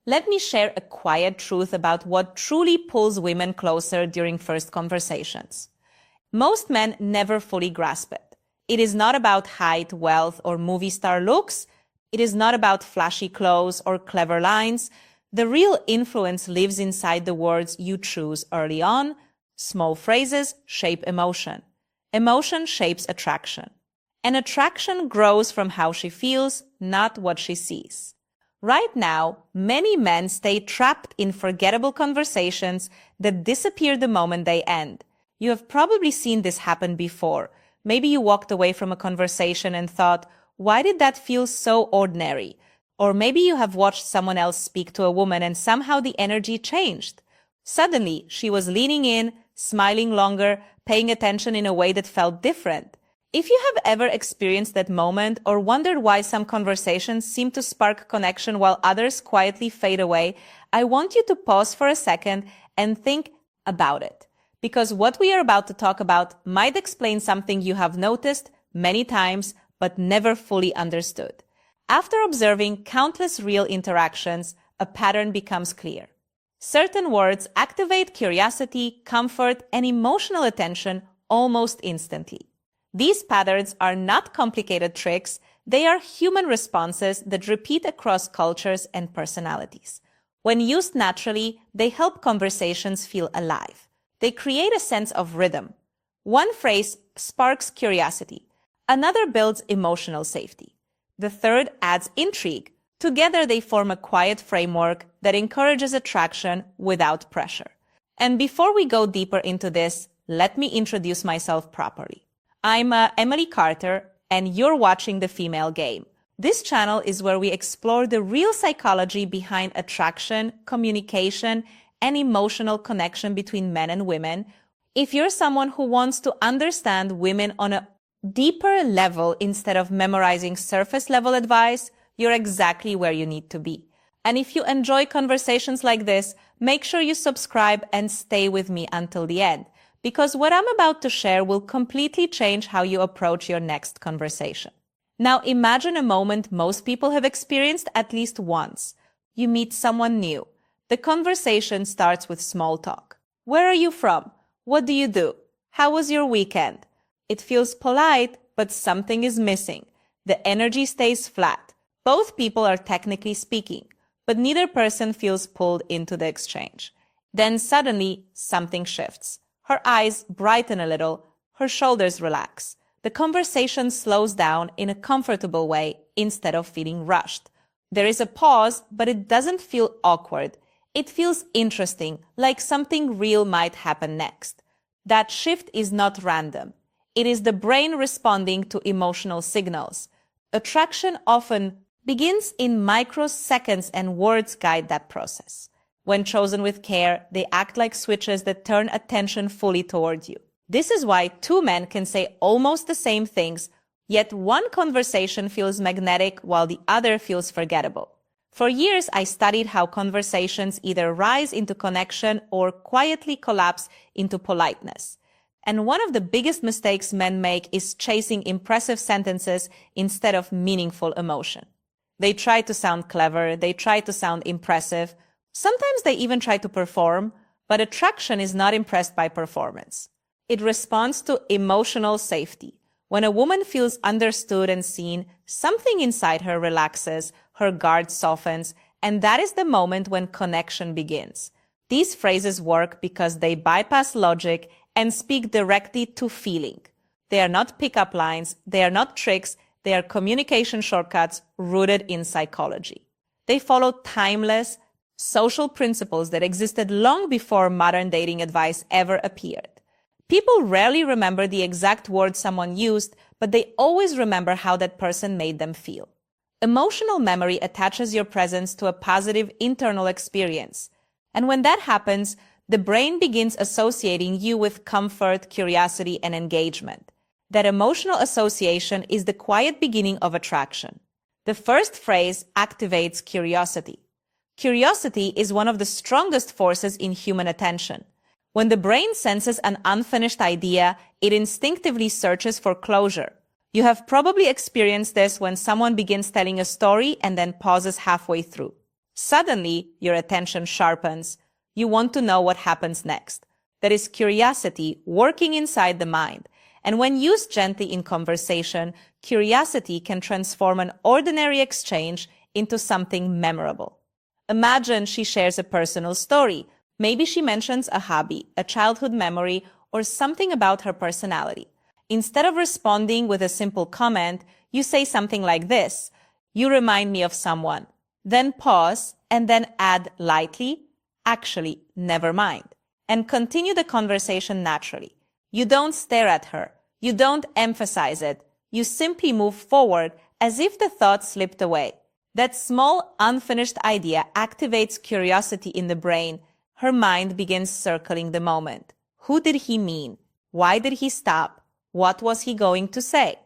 Let me share a quiet truth about what truly pulls women closer during first conversations. Most men never fully grasp it. It is not about height, wealth, or movie star looks. It is not about flashy clothes or clever lines. The real influence lives inside the words you choose early on. Small phrases shape emotion. Emotion shapes attraction. And attraction grows from how she feels, not what she sees. Right now, many men stay trapped in forgettable conversations that disappear the moment they end. You have probably seen this happen before. Maybe you walked away from a conversation and thought, why did that feel so ordinary? Or maybe you have watched someone else speak to a woman and somehow the energy changed. Suddenly, she was leaning in, smiling longer, paying attention in a way that felt different. If you have ever experienced that moment or wondered why some conversations seem to spark connection while others quietly fade away, I want you to pause for a second and think about it. Because what we are about to talk about might explain something you have noticed many times but never fully understood. After observing countless real interactions, a pattern becomes clear. Certain words activate curiosity, comfort, and emotional attention almost instantly. These patterns are not complicated tricks, they are human responses that repeat across cultures and personalities. When used naturally, they help conversations feel alive. They create a sense of rhythm. One phrase sparks curiosity. Another builds emotional safety. The third adds intrigue. Together they form a quiet framework that encourages attraction without pressure. And before we go deeper into this, let me introduce myself properly. I'm Emily Carter, and you're watching The Female Game. This channel is where we explore the real psychology behind attraction, communication, and emotional connection between men and women. If you're someone who wants to understand women on a deeper level instead of memorizing surface-level advice, you're exactly where you need to be. And if you enjoy conversations like this, make sure you subscribe and stay with me until the end, because what I'm about to share will completely change how you approach your next conversation. Now imagine a moment most people have experienced at least once. You meet someone new. The conversation starts with small talk. Where are you from? What do you do? How was your weekend? It feels polite, but something is missing. The energy stays flat. Both people are technically speaking, but neither person feels pulled into the exchange. Then suddenly, something shifts. Her eyes brighten a little, her shoulders relax. The conversation slows down in a comfortable way instead of feeling rushed. There is a pause, but it doesn't feel awkward. It feels interesting, like something real might happen next. That shift is not random. It is the brain responding to emotional signals. Attraction often begins in microseconds, and words guide that process. When chosen with care, they act like switches that turn attention fully toward you. This is why two men can say almost the same things, yet one conversation feels magnetic while the other feels forgettable. For years, I studied how conversations either rise into connection or quietly collapse into politeness. And one of the biggest mistakes men make is chasing impressive sentences instead of meaningful emotion. They try to sound clever, they try to sound impressive. Sometimes they even try to perform, but attraction is not impressed by performance. It responds to emotional safety. When a woman feels understood and seen, something inside her relaxes, her guard softens, and that is the moment when connection begins. These phrases work because they bypass logic and speak directly to feeling. They are not pickup lines, they are not tricks, they are communication shortcuts rooted in psychology. They follow timeless, social principles that existed long before modern dating advice ever appeared. People rarely remember the exact words someone used, but they always remember how that person made them feel. Emotional memory attaches your presence to a positive internal experience. And when that happens, the brain begins associating you with comfort, curiosity, and engagement. That emotional association is the quiet beginning of attraction. The first phrase activates curiosity. Curiosity is one of the strongest forces in human attention. When the brain senses an unfinished idea, it instinctively searches for closure. You have probably experienced this when someone begins telling a story and then pauses halfway through. Suddenly, your attention sharpens. You want to know what happens next. That is curiosity working inside the mind. And when used gently in conversation, curiosity can transform an ordinary exchange into something memorable. Imagine she shares a personal story. Maybe she mentions a hobby, a childhood memory, or something about her personality. Instead of responding with a simple comment, you say something like this: "You remind me of someone." Then pause and then add lightly, "Actually, never mind," and continue the conversation naturally. You don't stare at her. You don't emphasize it. You simply move forward as if the thought slipped away. That small, unfinished idea activates curiosity in the brain. Her mind begins circling the moment. Who did he mean? Why did he stop? What was he going to say?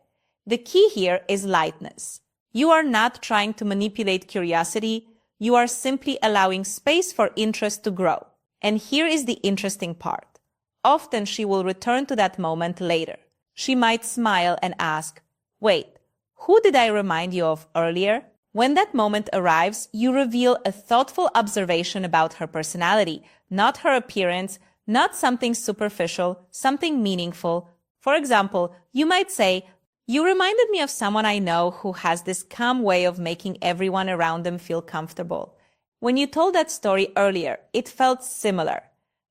The key here is lightness. You are not trying to manipulate curiosity. You are simply allowing space for interest to grow. And here is the interesting part. Often she will return to that moment later. She might smile and ask, "Wait, who did I remind you of earlier?" When that moment arrives, you reveal a thoughtful observation about her personality, not her appearance, not something superficial, something meaningful. For example, you might say, "You reminded me of someone I know who has this calm way of making everyone around them feel comfortable. When you told that story earlier, it felt similar."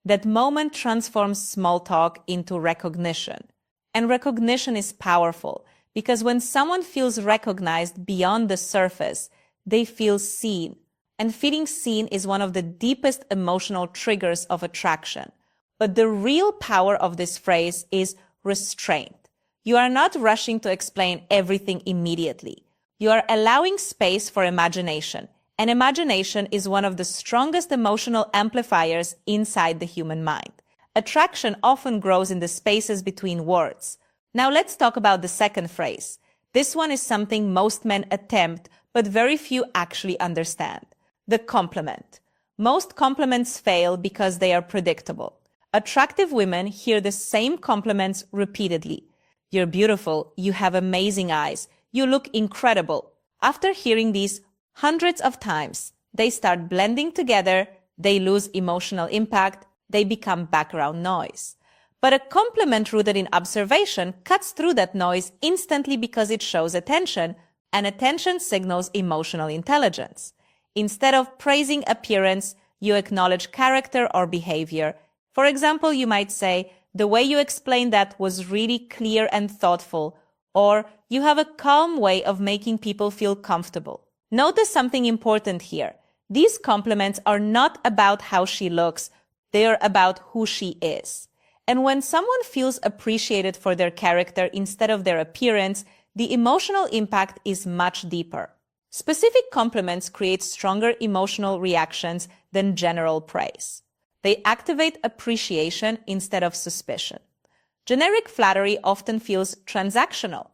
That moment transforms small talk into recognition. And recognition is powerful because when someone feels recognized beyond the surface, they feel seen. And feeling seen is one of the deepest emotional triggers of attraction. But the real power of this phrase is restraint. You are not rushing to explain everything immediately. You are allowing space for imagination. And imagination is one of the strongest emotional amplifiers inside the human mind. Attraction often grows in the spaces between words. Now let's talk about the second phrase. This one is something most men attempt, but very few actually understand. The compliment. Most compliments fail because they are predictable. Attractive women hear the same compliments repeatedly. "You're beautiful. You have amazing eyes. You look incredible." After hearing these hundreds of times, they start blending together, they lose emotional impact, they become background noise. But a compliment rooted in observation cuts through that noise instantly because it shows attention, and attention signals emotional intelligence. Instead of praising appearance, you acknowledge character or behavior. For example, you might say, "The way you explained that was really clear and thoughtful," or "You have a calm way of making people feel comfortable." Notice something important here. These compliments are not about how she looks, they are about who she is. And when someone feels appreciated for their character instead of their appearance, the emotional impact is much deeper. Specific compliments create stronger emotional reactions than general praise. They activate appreciation instead of suspicion. Generic flattery often feels transactional.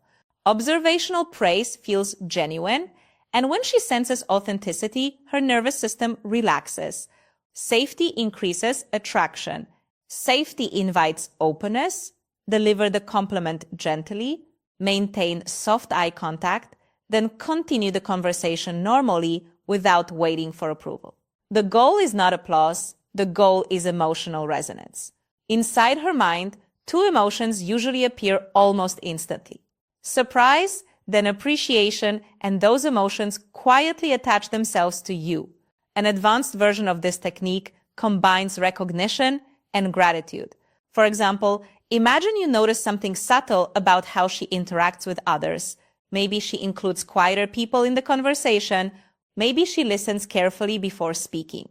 Observational praise feels genuine. And when she senses authenticity, her nervous system relaxes. Safety increases attraction. Safety invites openness. Deliver the compliment gently. Maintain soft eye contact. Then continue the conversation normally without waiting for approval. The goal is not applause. The goal is emotional resonance. Inside her mind, two emotions usually appear almost instantly: surprise, then appreciation, and those emotions quietly attach themselves to you. An advanced version of this technique combines recognition and gratitude. For example, imagine you notice something subtle about how she interacts with others. Maybe she includes quieter people in the conversation. Maybe she listens carefully before speaking.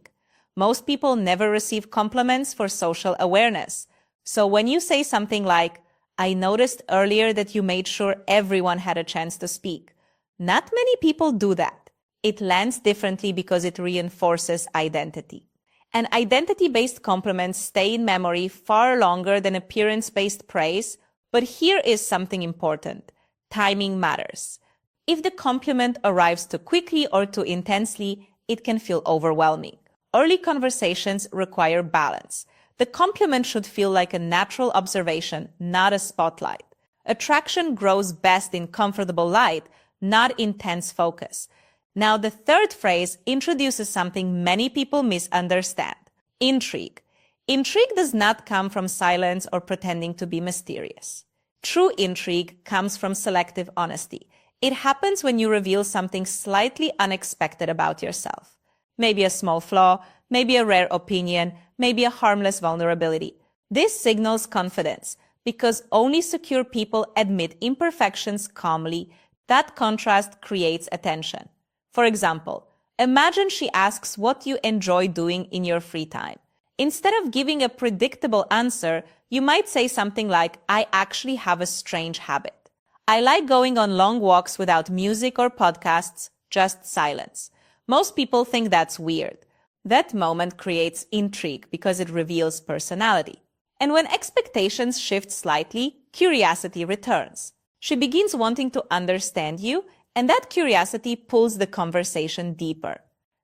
Most people never receive compliments for social awareness. So when you say something like, "I noticed earlier that you made sure everyone had a chance to speak," not many people do that. It lands differently because it reinforces identity. And identity-based compliments stay in memory far longer than appearance-based praise. But here is something important. Timing matters. If the compliment arrives too quickly or too intensely, it can feel overwhelming. Early conversations require balance. The compliment should feel like a natural observation, not a spotlight. Attraction grows best in comfortable light, not intense focus. Now, the third phrase introduces something many people misunderstand: intrigue. Intrigue does not come from silence or pretending to be mysterious. True intrigue comes from selective honesty. It happens when you reveal something slightly unexpected about yourself. Maybe a small flaw, maybe a rare opinion, maybe a harmless vulnerability. This signals confidence, because only secure people admit imperfections calmly. That contrast creates attention. For example, imagine she asks what you enjoy doing in your free time. Instead of giving a predictable answer, you might say something like, I actually have a strange habit. I like going on long walks without music or podcasts, just silence. Most people think that's weird. That moment creates intrigue because it reveals personality. And when expectations shift slightly, curiosity returns. She begins wanting to understand you, and that curiosity pulls the conversation deeper.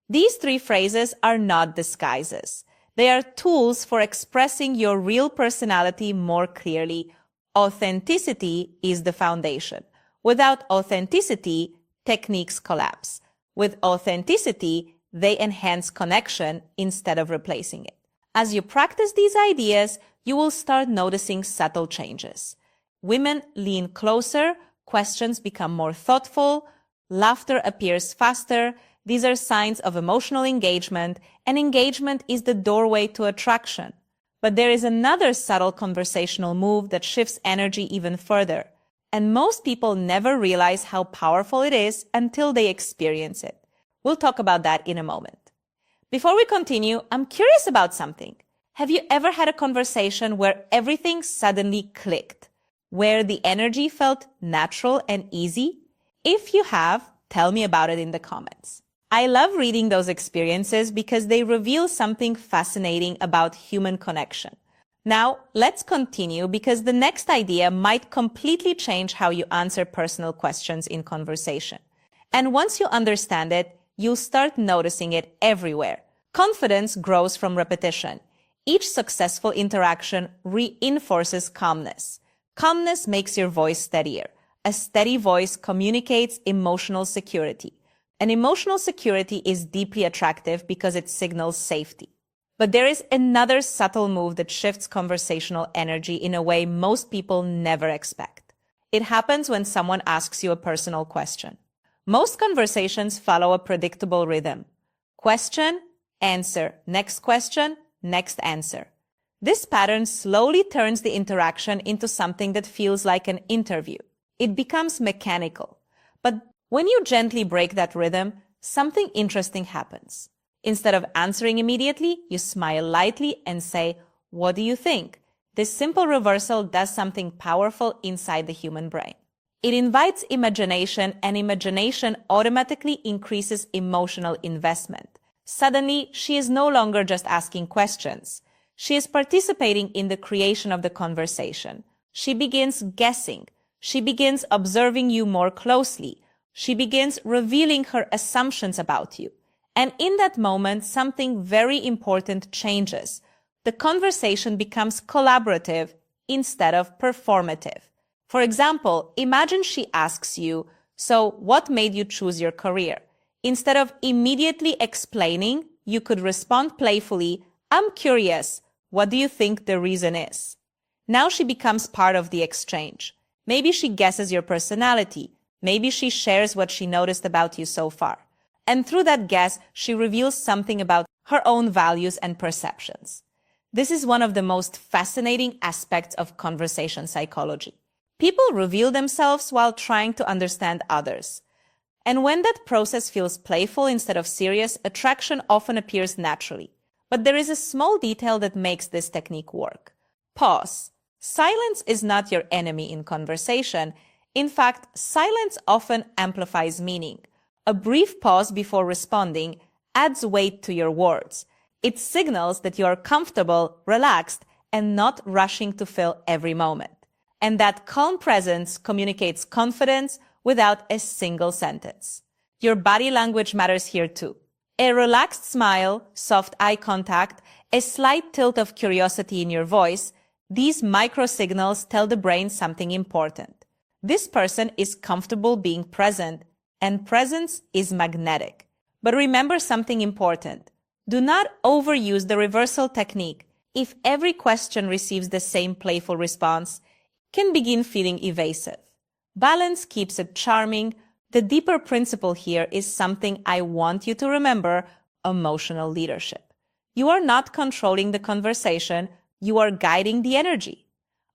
These three phrases are not disguises. They are tools for expressing your real personality more clearly. Authenticity is the foundation. Without authenticity, techniques collapse. With authenticity, they enhance connection instead of replacing it. As you practice these ideas, you will start noticing subtle changes. Women lean closer, questions become more thoughtful, laughter appears faster. These are signs of emotional engagement, and engagement is the doorway to attraction. But there is another subtle conversational move that shifts energy even further, and most people never realize how powerful it is until they experience it. We'll talk about that in a moment. Before we continue, I'm curious about something. Have you ever had a conversation where everything suddenly clicked, where the energy felt natural and easy? If you have, tell me about it in the comments. I love reading those experiences because they reveal something fascinating about human connection. Now, let's continue because the next idea might completely change how you answer personal questions in conversation. And once you understand it, you'll start noticing it everywhere. Confidence grows from repetition. Each successful interaction reinforces calmness. Calmness makes your voice steadier. A steady voice communicates emotional security. And emotional security is deeply attractive because it signals safety. But there is another subtle move that shifts conversational energy in a way most people never expect. It happens when someone asks you a personal question. Most conversations follow a predictable rhythm. Question, answer, next question, next answer. This pattern slowly turns the interaction into something that feels like an interview. It becomes mechanical. But when you gently break that rhythm, something interesting happens. Instead of answering immediately, you smile lightly and say, "What do you think?" This simple reversal does something powerful inside the human brain. It invites imagination, and imagination automatically increases emotional investment. Suddenly, she is no longer just asking questions. She is participating in the creation of the conversation. She begins guessing. She begins observing you more closely. She begins revealing her assumptions about you. And in that moment, something very important changes. The conversation becomes collaborative instead of performative. For example, imagine she asks you, "So what made you choose your career?" Instead of immediately explaining, you could respond playfully, "I'm curious. What do you think the reason is?" Now she becomes part of the exchange. Maybe she guesses your personality. Maybe she shares what she noticed about you so far. And through that guess, she reveals something about her own values and perceptions. This is one of the most fascinating aspects of conversation psychology. People reveal themselves while trying to understand others. And when that process feels playful instead of serious, attraction often appears naturally. But there is a small detail that makes this technique work. Pause. Silence is not your enemy in conversation. In fact, silence often amplifies meaning. A brief pause before responding adds weight to your words. It signals that you are comfortable, relaxed, and not rushing to fill every moment. And that calm presence communicates confidence without a single sentence. Your body language matters here too. A relaxed smile, soft eye contact, a slight tilt of curiosity in your voice, these micro signals tell the brain something important. This person is comfortable being present, and presence is magnetic. But remember something important. Do not overuse the reversal technique. If every question receives the same playful response, it can begin feeling evasive. Balance keeps it charming. The deeper principle here is something I want you to remember: emotional leadership. You are not controlling the conversation, you are guiding the energy.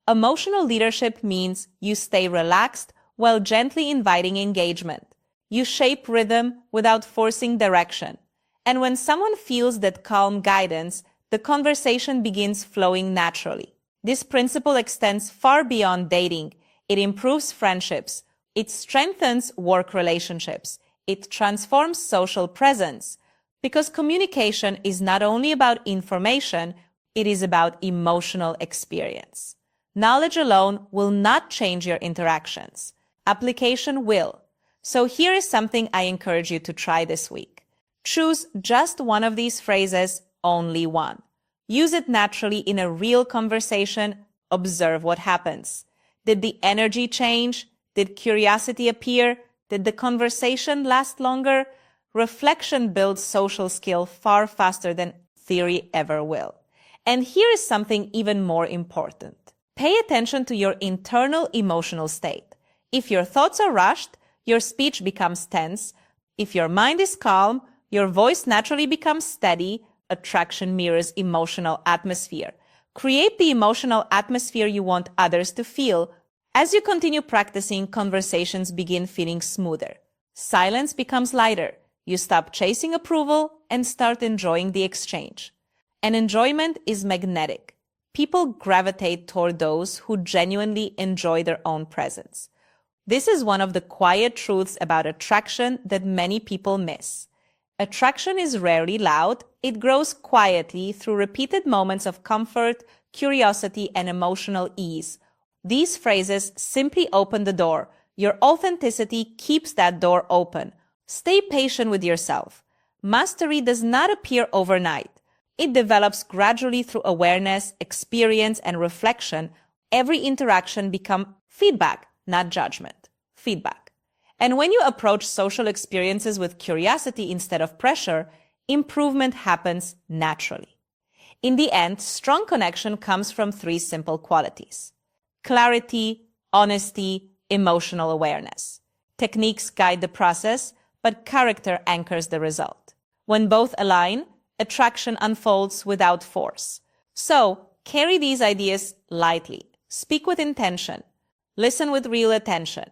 Emotional leadership means you stay relaxed while gently inviting engagement. You shape rhythm without forcing direction. And when someone feels that calm guidance, the conversation begins flowing naturally. This principle extends far beyond dating. It improves friendships. It strengthens work relationships. It transforms social presence. Because communication is not only about information, it is about emotional experience. Knowledge alone will not change your interactions. Application will. So here is something I encourage you to try this week. Choose just one of these phrases, only one. Use it naturally in a real conversation. Observe what happens. Did the energy change? Did curiosity appear? Did the conversation last longer? Reflection builds social skill far faster than theory ever will. And here is something even more important. Pay attention to your internal emotional state. If your thoughts are rushed, your speech becomes tense. If your mind is calm, your voice naturally becomes steady. Attraction mirrors emotional atmosphere. Create the emotional atmosphere you want others to feel. As you continue practicing, conversations begin feeling smoother. Silence becomes lighter. You stop chasing approval and start enjoying the exchange. And enjoyment is magnetic. People gravitate toward those who genuinely enjoy their own presence. This is one of the quiet truths about attraction that many people miss. Attraction is rarely loud. It grows quietly through repeated moments of comfort, curiosity, and emotional ease. These phrases simply open the door. Your authenticity keeps that door open. Stay patient with yourself. Mastery does not appear overnight. It develops gradually through awareness, experience, and reflection. Every interaction becomes feedback, not judgment. Feedback. And when you approach social experiences with curiosity instead of pressure, improvement happens naturally. In the end, strong connection comes from three simple qualities: clarity, honesty, emotional awareness. Techniques guide the process, but character anchors the result. When both align, attraction unfolds without force. So, carry these ideas lightly. Speak with intention. Listen with real attention.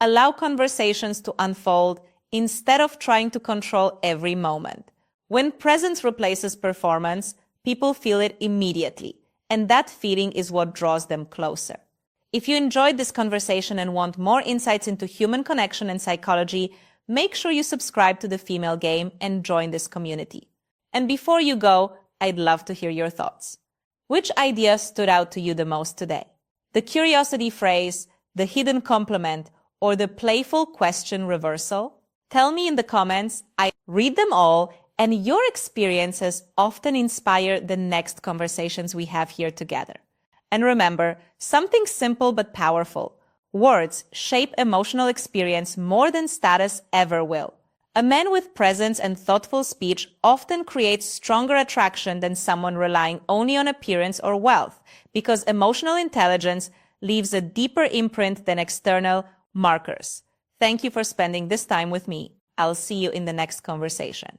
Allow conversations to unfold instead of trying to control every moment. When presence replaces performance, people feel it immediately, and that feeling is what draws them closer. If you enjoyed this conversation and want more insights into human connection and psychology, make sure you subscribe to The Female Game and join this community. And before you go, I'd love to hear your thoughts. Which idea stood out to you the most today? The curiosity phrase, the hidden compliment, or the playful question reversal? Tell me in the comments. I read them all, and your experiences often inspire the next conversations we have here together. And remember, something simple but powerful. Words shape emotional experience more than status ever will. A man with presence and thoughtful speech often creates stronger attraction than someone relying only on appearance or wealth, because emotional intelligence leaves a deeper imprint than external markers. Thank you for spending this time with me. I'll see you in the next conversation.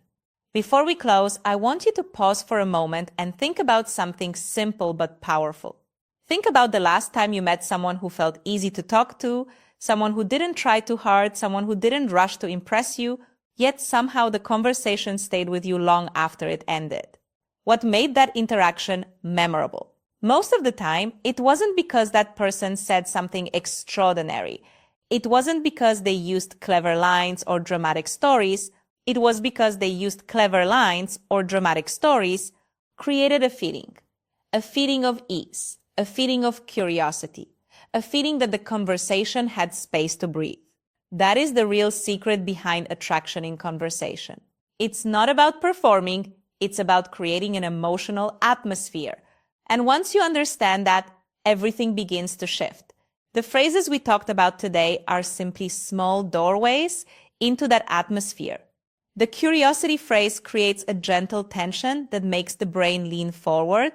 Before we close, I want you to pause for a moment and think about something simple but powerful. Think about the last time you met someone who felt easy to talk to, someone who didn't try too hard, someone who didn't rush to impress you, yet somehow the conversation stayed with you long after it ended. What made that interaction memorable? Most of the time, it wasn't because that person said something extraordinary. It wasn't because they used clever lines or dramatic stories. It was because they used clever lines or dramatic stories, created a feeling of ease, a feeling of curiosity, a feeling that the conversation had space to breathe. That is the real secret behind attraction in conversation. It's not about performing, it's about creating an emotional atmosphere. And once you understand that, everything begins to shift. The phrases we talked about today are simply small doorways into that atmosphere. The curiosity phrase creates a gentle tension that makes the brain lean forward.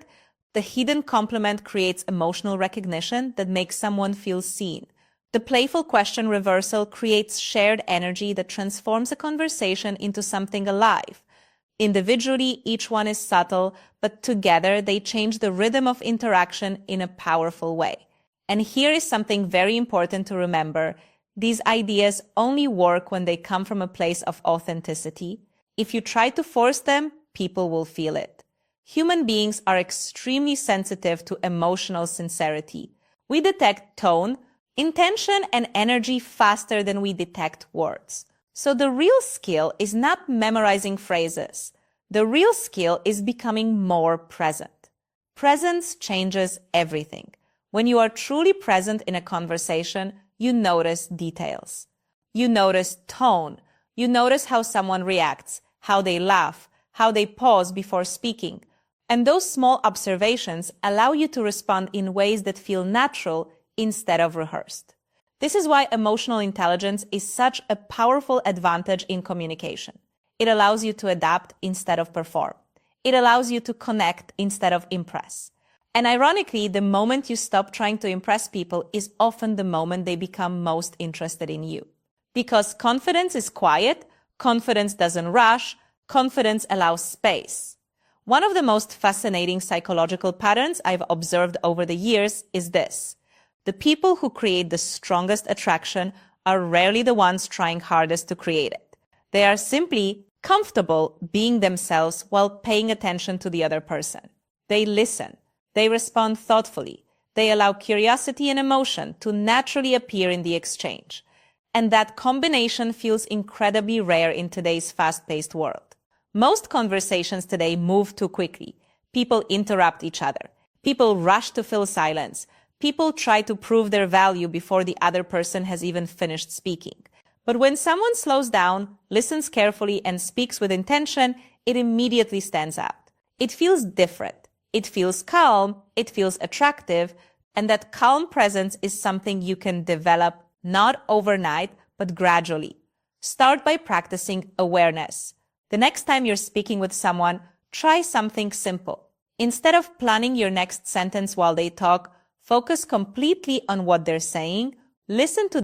The hidden compliment creates emotional recognition that makes someone feel seen. The playful question reversal creates shared energy that transforms a conversation into something alive. Individually, each one is subtle, but together they change the rhythm of interaction in a powerful way. And here is something very important to remember. These ideas only work when they come from a place of authenticity. If you try to force them, people will feel it. Human beings are extremely sensitive to emotional sincerity. We detect tone, intention, and energy faster than we detect words. So the real skill is not memorizing phrases. The real skill is becoming more present. Presence changes everything. When you are truly present in a conversation, you notice details. You notice tone. You notice how someone reacts, how they laugh, how they pause before speaking. And those small observations allow you to respond in ways that feel natural instead of rehearsed. This is why emotional intelligence is such a powerful advantage in communication. It allows you to adapt instead of perform. It allows you to connect instead of impress. And ironically, the moment you stop trying to impress people is often the moment they become most interested in you. Because confidence is quiet, confidence doesn't rush, confidence allows space. One of the most fascinating psychological patterns I've observed over the years is this. The people who create the strongest attraction are rarely the ones trying hardest to create it. They are simply comfortable being themselves while paying attention to the other person. They listen. They respond thoughtfully. They allow curiosity and emotion to naturally appear in the exchange. And that combination feels incredibly rare in today's fast-paced world. Most conversations today move too quickly. People interrupt each other. People rush to fill silence. People try to prove their value before the other person has even finished speaking. But when someone slows down, listens carefully, and speaks with intention, it immediately stands out. It feels different. It feels calm. It feels attractive. And that calm presence is something you can develop not overnight, but gradually. Start by practicing awareness. The next time you're speaking with someone, try something simple. Instead of planning your next sentence while they talk, focus completely on what they're saying. Listen to